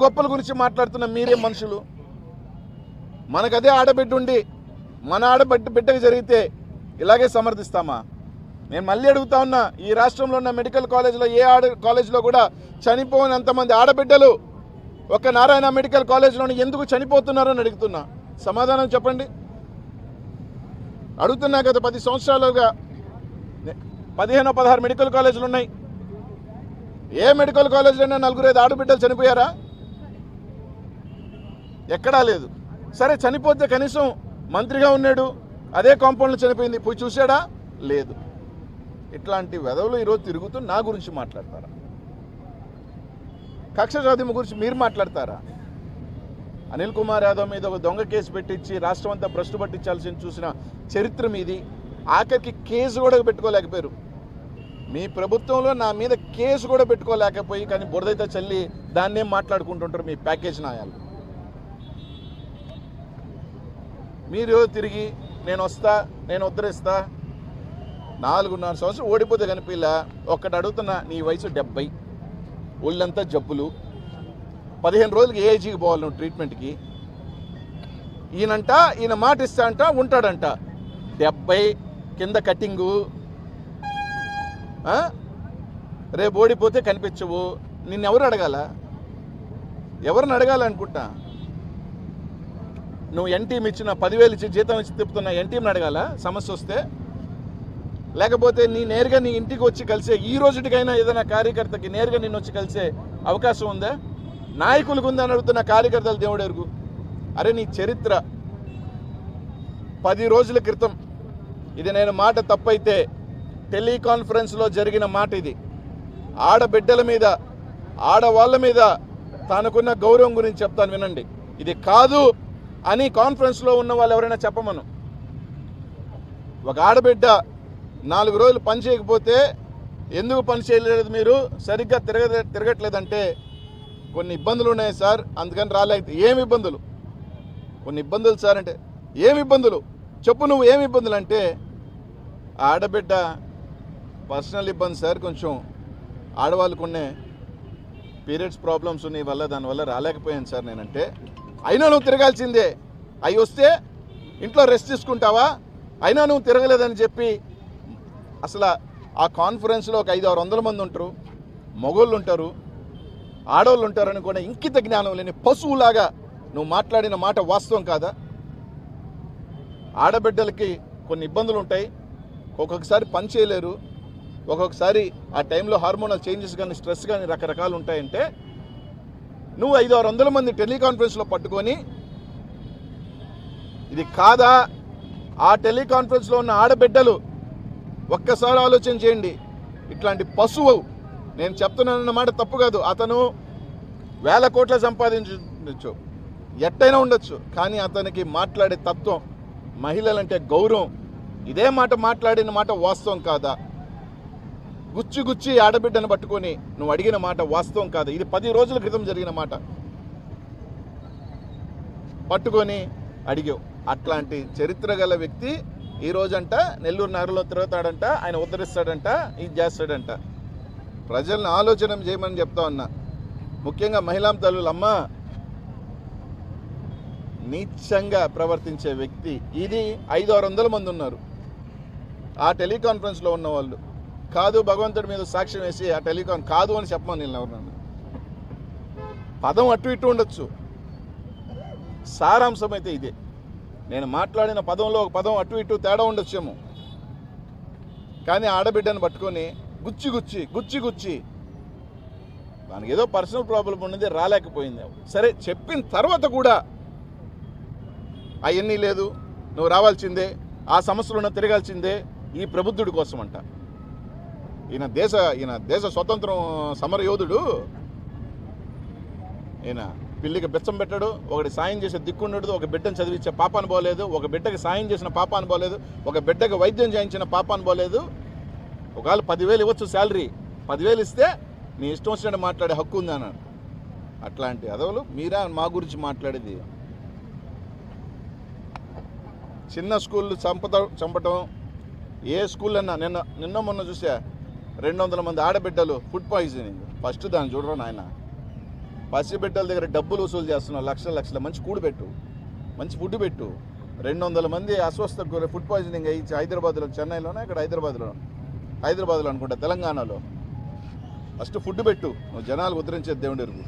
గొప్పల గురించి మాట్లాడుతున్న మీరే మనుషులు. మనకదే ఆడబిడ్డ ఉండి మన బిడ్డకి జరిగితే ఇలాగే సమర్థిస్తామా? నేను మళ్ళీ అడుగుతా ఉన్నా, ఈ రాష్ట్రంలో ఉన్న మెడికల్ కాలేజీలో ఏ కాలేజీలో కూడా చనిపోయినంతమంది ఆడబిడ్డలు ఒక నారాయణ మెడికల్ కాలేజీలోని ఎందుకు చనిపోతున్నారని అడుగుతున్నా. సమాధానం చెప్పండి. అడుగుతున్నా గత 10 సంవత్సరాలుగా 15-16 మెడికల్ కాలేజీలు ఉన్నాయి. ఏ మెడికల్ కాలేజీలోనే 4-5 ఆడబిడ్డలు చనిపోయారా? ఎక్కడా లేదు. సరే, చనిపోతే కనీసం మంత్రిగా ఉన్నాడు, అదే కాంపౌండ్లో చనిపోయింది, పోయి చూశాడా? లేదు. ఇట్లాంటి వెధవులు ఈరోజు తిరుగుతూ నా గురించి మాట్లాడతారా? కక్ష సాధింపు గురించి మీరు మాట్లాడతారా? అనిల్ కుమార్ యాదవ్ మీద ఒక దొంగ కేసు పెట్టించి రాష్ట్రం అంతా భ్రష్టు పట్టించాల్సిన చూసిన చరిత్ర మీది. ఆఖరికి కేసు కూడా పెట్టుకోలేకపోయారు. మీ ప్రభుత్వంలో నా మీద కేసు కూడా పెట్టుకోలేకపోయి కానీ బురదైతే చల్లి దాన్నేం మాట్లాడుకుంటుంటారు మీ ప్యాకేజ్ నాయాలు. మీరు తిరిగి నేను వస్తా, నేను ఉద్ధరిస్తా. 4.5 సంవత్సరం ఓడిపోతే కనిపిలా. ఒక్కటి అడుగుతున్నా, నీ వయసు 70, ఒళ్ళంతా జబ్బులు, 15 రోజులకి ఏఐజీకి పోవాలి నువ్వు ట్రీట్మెంట్కి. ఈయన మాట ఇస్తా అంట, ఉంటాడంట. 70 కింద కటింగు, రేపు ఓడిపోతే కనిపించవు. నిన్నెవరు అడగాల? ఎవరిని అడగాలనుకుంటా? నువ్వు ఎన్టీఎం ఇచ్చిన 10,000 ఇచ్చి జీతం ఇచ్చి తిప్పుతున్నా ఎన్టీఎంని అడగాల సమస్య వస్తే? లేకపోతే నేరుగా నీ ఇంటికి వచ్చి కలిసే, ఈ రోజుటికైనా ఏదైనా కార్యకర్తకి నేరుగా నిన్ను వచ్చి కలిసే అవకాశం ఉందా? నాయకులకు ఉందని అడుగుతున్న కార్యకర్తలు దేవుడు ఎరుగు. అరే, నీ చరిత్ర 10 రోజుల క్రితం, ఇది నేను మాట తప్పైతే టెలికాన్ఫరెన్స్లో జరిగిన మాట ఇది. ఆడబిడ్డల మీద, ఆడవాళ్ళ మీద తనకున్న గౌరవం గురించి చెప్తాను వినండి. ఇది కాదు అని కాన్ఫరెన్స్లో ఉన్న వాళ్ళు ఎవరైనా చెప్పమను. ఒక ఆడబిడ్డ 4 రోజులు పని చేయకపోతే ఎందుకు పని చేయలేదు, మీరు సరిగ్గా తిరగట్లేదంటే కొన్ని ఇబ్బందులు ఉన్నాయి సార్, అందుకని రాలేదు. ఏమి ఇబ్బందులు? కొన్ని ఇబ్బందులు సార్ అంటే ఏమి ఇబ్బందులు చెప్పు, నువ్వు ఏమి ఇబ్బందులు అంటే, ఆడబిడ్డ పర్సనల్ ఇబ్బంది సార్, కొంచెం ఆడవాళ్ళకు ఉన్న పీరియడ్స్ ప్రాబ్లమ్స్ ఉన్నాయి వల్ల, దానివల్ల రాలేకపోయాను సార్ నేనంటే. అయినా నువ్వు తిరగాల్సిందే. అవి వస్తే ఇంట్లో రెస్ట్ తీసుకుంటావా? అయినా నువ్వు తిరగలేదని చెప్పి అసలు ఆ కాన్ఫరెన్స్లో ఒక 500-600 మంది ఉంటారు, మగోళ్ళు ఉంటారు, ఆడవాళ్ళు ఉంటారని కూడా ఇంకిత జ్ఞానం లేని పశువులాగా నువ్వు మాట్లాడిన మాట వాస్తవం కాదా? ఆడబిడ్డలకి కొన్ని ఇబ్బందులు ఉంటాయి, ఒక్కొక్కసారి పని చేయలేరు, ఒక్కొక్కసారి ఆ టైంలో హార్మోనల్ చేంజెస్ కానీ స్ట్రెస్ కానీ రకరకాలు ఉంటాయంటే నువ్వు 500-600 మంది టెలికాన్ఫరెన్స్లో పట్టుకొని ఇది కాదా? ఆ టెలికాన్ఫరెన్స్లో ఉన్న ఆడబిడ్డలు ఒక్కసారి ఆలోచన చేయండి. ఇట్లాంటి పశువు, నేను చెప్తున్నానన్నమాట తప్పు కాదు, అతను 1000 కోట్ల సంపాదించవచ్చు, ఎట్టయినా ఉండొచ్చు, కానీ అతనికి మాట్లాడే తత్వం, మహిళలంటే గౌరవం, ఇదే మాట మాట్లాడిన మాట వాస్తవం కాదా? గుచ్చి ఆడబిడ్డను పట్టుకొని నువ్వు అడిగిన మాట వాస్తవం కాదు. ఇది 10 రోజుల క్రితం జరిగిన మాట పట్టుకొని అడిగావు. అట్లాంటి చరిత్ర గల వ్యక్తి ఈ రోజంట నెల్లూరు నగరంలో తిరుగుతాడంట, ఆయన ఉద్ధరిస్తాడంట, ఇది చేస్తాడంట. ప్రజలను ఆలోచన చేయమని చెప్తా ఉన్నా. ముఖ్యంగా మహిళా తల్లులమ్మ, నీచంగా ప్రవర్తించే వ్యక్తి ఇది 500-600 మంది ఉన్నారు ఆ టెలికాన్ఫరెన్స్లో ఉన్నవాళ్ళు. కాదు, భగవంతుడి మీద సాక్ష్యం వేసి ఆ టెలికాన్ కాదు అని చెప్పమని నేను ఎవరన్నా. పదం అటు ఇటు ఉండొచ్చు, సారాంశం అయితే ఇదే. నేను మాట్లాడిన పదంలో ఒక పదం అటు ఇటు తేడా ఉండొచ్చేమో, కానీ ఆడబిడ్డను పట్టుకొని గుచ్చి దానికి ఏదో పర్సనల్ ప్రాబ్లం ఉన్నది, రాలేకపోయింది. సరే, చెప్పిన తర్వాత కూడా అవన్నీ లేదు, నువ్వు రావాల్సిందే, ఆ సమస్యలను తిరగాల్సిందే, ఈ ప్రబుద్ధుడి కోసం అంట. ఈయన దేశ స్వతంత్రం సమర యోధుడు. ఈయన పిల్లికి బెచ్చం పెట్టాడు, ఒకటి సాయం చేసే దిక్కుండడు, ఒక బిడ్డను చదివించే పాపాను పోలేదు, ఒక బిడ్డకి సాయం చేసిన పాపాను పోలేదు, ఒక బిడ్డకి వైద్యం చేయించిన పాపాను పోలేదు. ఒకవేళ 10,000 ఇవ్వచ్చు శాలరీ, 10,000 ఇస్తే నీ ఇష్టం వచ్చినట్టు మాట్లాడే హక్కు ఉంది అన్నాడు. అట్లాంటి అదవులు మీరా మా గురించి మాట్లాడేది? చిన్న స్కూళ్ళు చంపటం, ఏ స్కూల్ అన్నా నిన్న మొన్న చూసా 200 మంది ఆడబిడ్డలు ఫుడ్ పాయిజనింగ్. ఫస్ట్ దాన్ని చూడరు నాయన. పసిబిడ్డల దగ్గర డబ్బులు వసూలు చేస్తున్నావు, లక్షల మంచి కూడు పెట్టు, మంచి ఫుడ్ పెట్టు. 200 మంది అస్వస్థ ఫుడ్ పాయిజనింగ్ అయ్యి హైదరాబాద్లో, చెన్నైలోనే ఇక్కడ హైదరాబాద్లో అనుకుంటా, తెలంగాణలో. ఫస్ట్ ఫుడ్ పెట్టు, నువ్వు జనాలు ఉద్ధరించేది దేవుడి ఎరుగు.